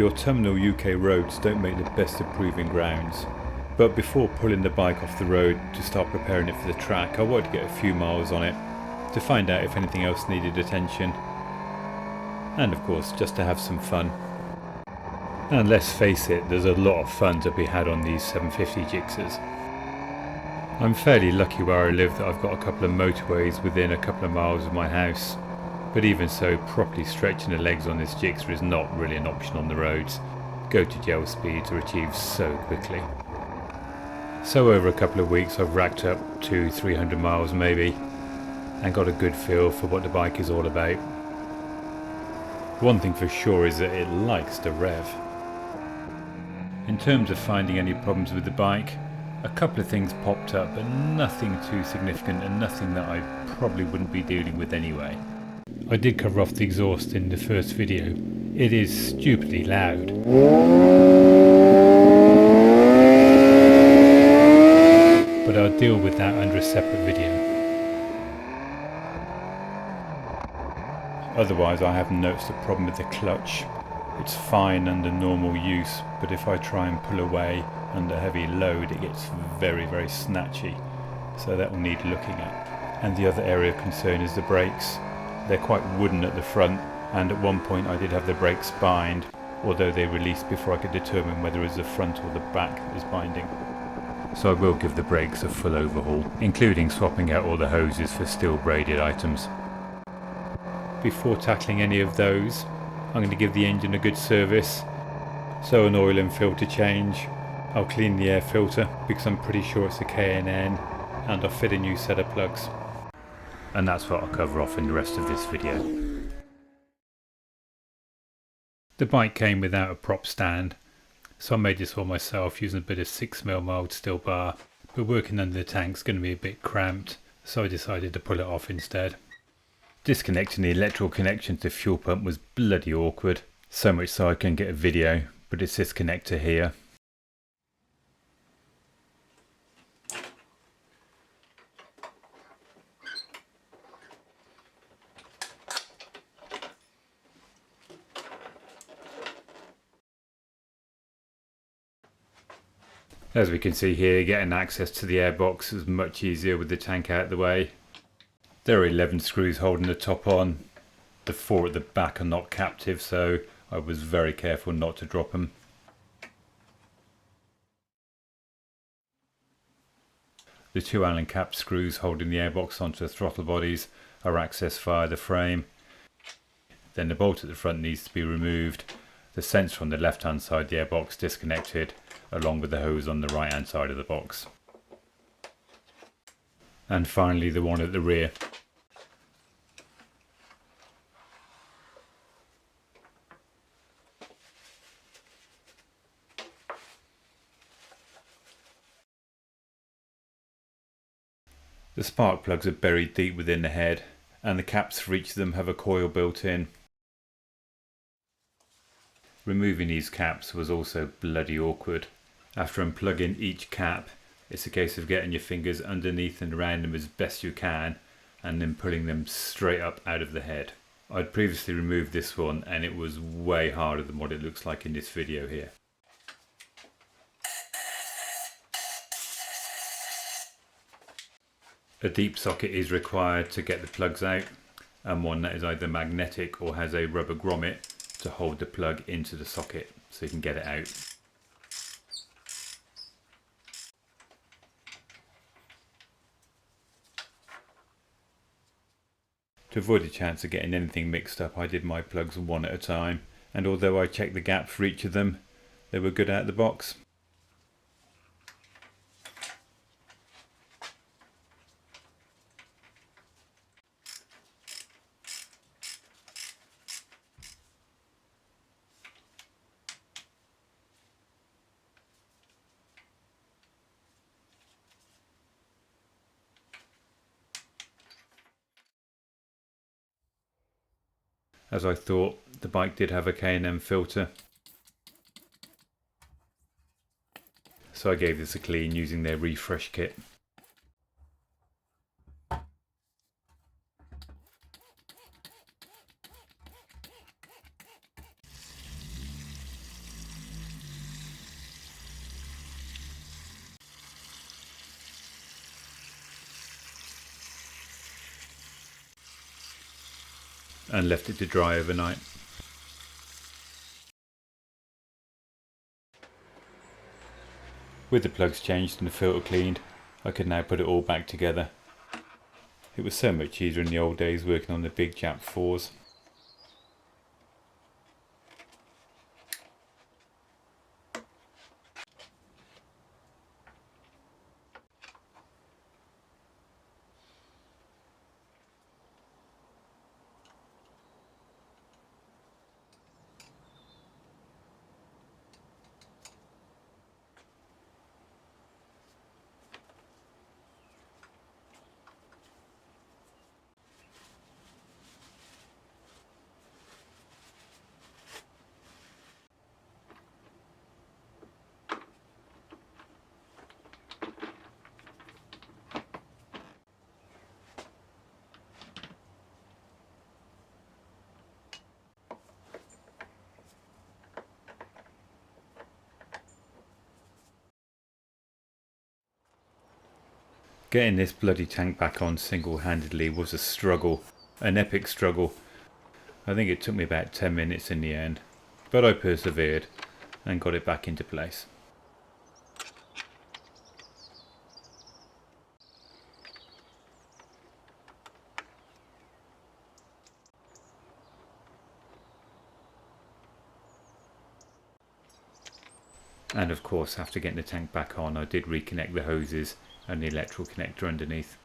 The autumnal UK roads don't make the best of proving grounds, but before pulling the bike off the road to start preparing it for the track, I wanted to get a few miles on it to find out if anything else needed attention, and of course just to have some fun. And let's face it, there's a lot of fun to be had on these 750 Gixxers. I'm fairly lucky where I live that I've got a couple of motorways within a couple of miles of my house, but even so, properly stretching the legs on this Gixxer is not really an option on the roads. Go to jail speeds are achieved so quickly. So over a couple of weeks I've racked up 200-300 miles maybe, and got a good feel for what the bike is all about. One thing for sure is that it likes to rev. In terms of finding any problems with the bike, a couple of things popped up, but nothing too significant and nothing that I probably wouldn't be dealing with anyway. I did cover off the exhaust in the first video. It is stupidly loud. But I'll deal with that under a separate video. Otherwise I haven't noticed a problem with the clutch. It's fine under normal use, but if I try and pull away under heavy load it gets very snatchy, so that will need looking at. And the other area of concern is the brakes. They're quite wooden at the front, and at one point I did have the brakes spined, although they released before I could determine whether it was the front or the back that was binding. So I will give the brakes a full overhaul, including swapping out all the hoses for steel braided items. Before tackling any of those, I'm going to give the engine a good service. So an oil and filter change. I'll clean the air filter because I'm pretty sure it's a K&N, and I'll fit a new set of plugs. And that's what I'll cover off in the rest of this video. The bike came without a prop stand, so I made this all myself using a bit of 6mm mild steel bar, but working under the tank's going to be a bit cramped, so I decided to pull it off instead. Disconnecting the electrical connection to the fuel pump was bloody awkward, so much so I couldn't get a video, but it's this connector here. As we can see here, getting access to the airbox is much easier with the tank out of the way. There are 11 screws holding the top on. The 4 at the back are not captive, so I was very careful not to drop them. The 2 Allen cap screws holding the airbox onto the throttle bodies are accessed via the frame. Then the bolt at the front needs to be removed. The sensor on the left hand side of the airbox disconnected, along with the hose on the right hand side of the box. And finally the one at the rear. The spark plugs are buried deep within the head, and the caps for each of them have a coil built in. Removing these caps was also bloody awkward. After unplugging each cap, it's a case of getting your fingers underneath and around them as best you can, and then pulling them straight up out of the head. I'd previously removed this one and it was way harder than what it looks like in this video here. A deep socket is required to get the plugs out, and one that is either magnetic or has a rubber grommet to hold the plug into the socket so you can get it out. To avoid the chance of getting anything mixed up, I did my plugs one at a time, and although I checked the gap for each of them, they were good out of the box. As I thought, the bike did have a K&N filter, so I gave this a clean using their refresh kit. and left it to dry overnight. With the plugs changed and the filter cleaned, I could now put it all back together. It was so much easier in the old days working on the big Jap 4s. Getting this bloody tank back on single-handedly was a struggle, an epic struggle. I think it took me about 10 minutes in the end, but I persevered and got it back into place. And of course, after getting the tank back on, I did reconnect the hoses and the electrical connector underneath.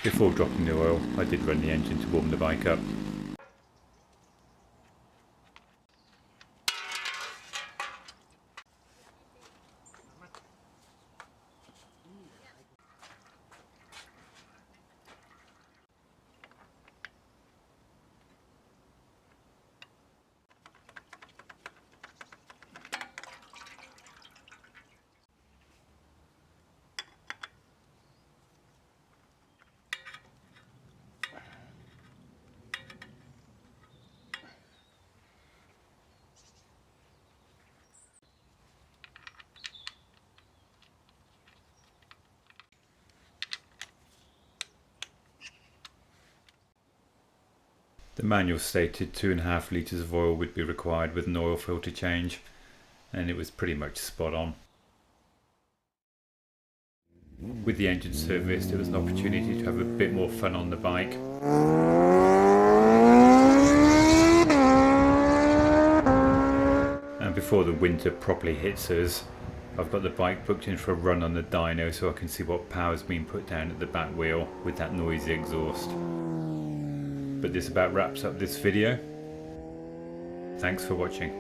Before dropping the oil, I did run the engine to warm the bike up. The manual stated 2.5 litres of oil would be required with an oil filter change, and it was pretty much spot on. With the engine serviced, it was an opportunity to have a bit more fun on the bike. And before the winter properly hits us, I've got the bike booked in for a run on the dyno so I can see what power's been put down at the back wheel with that noisy exhaust. But this about wraps up this video. Thanks for watching.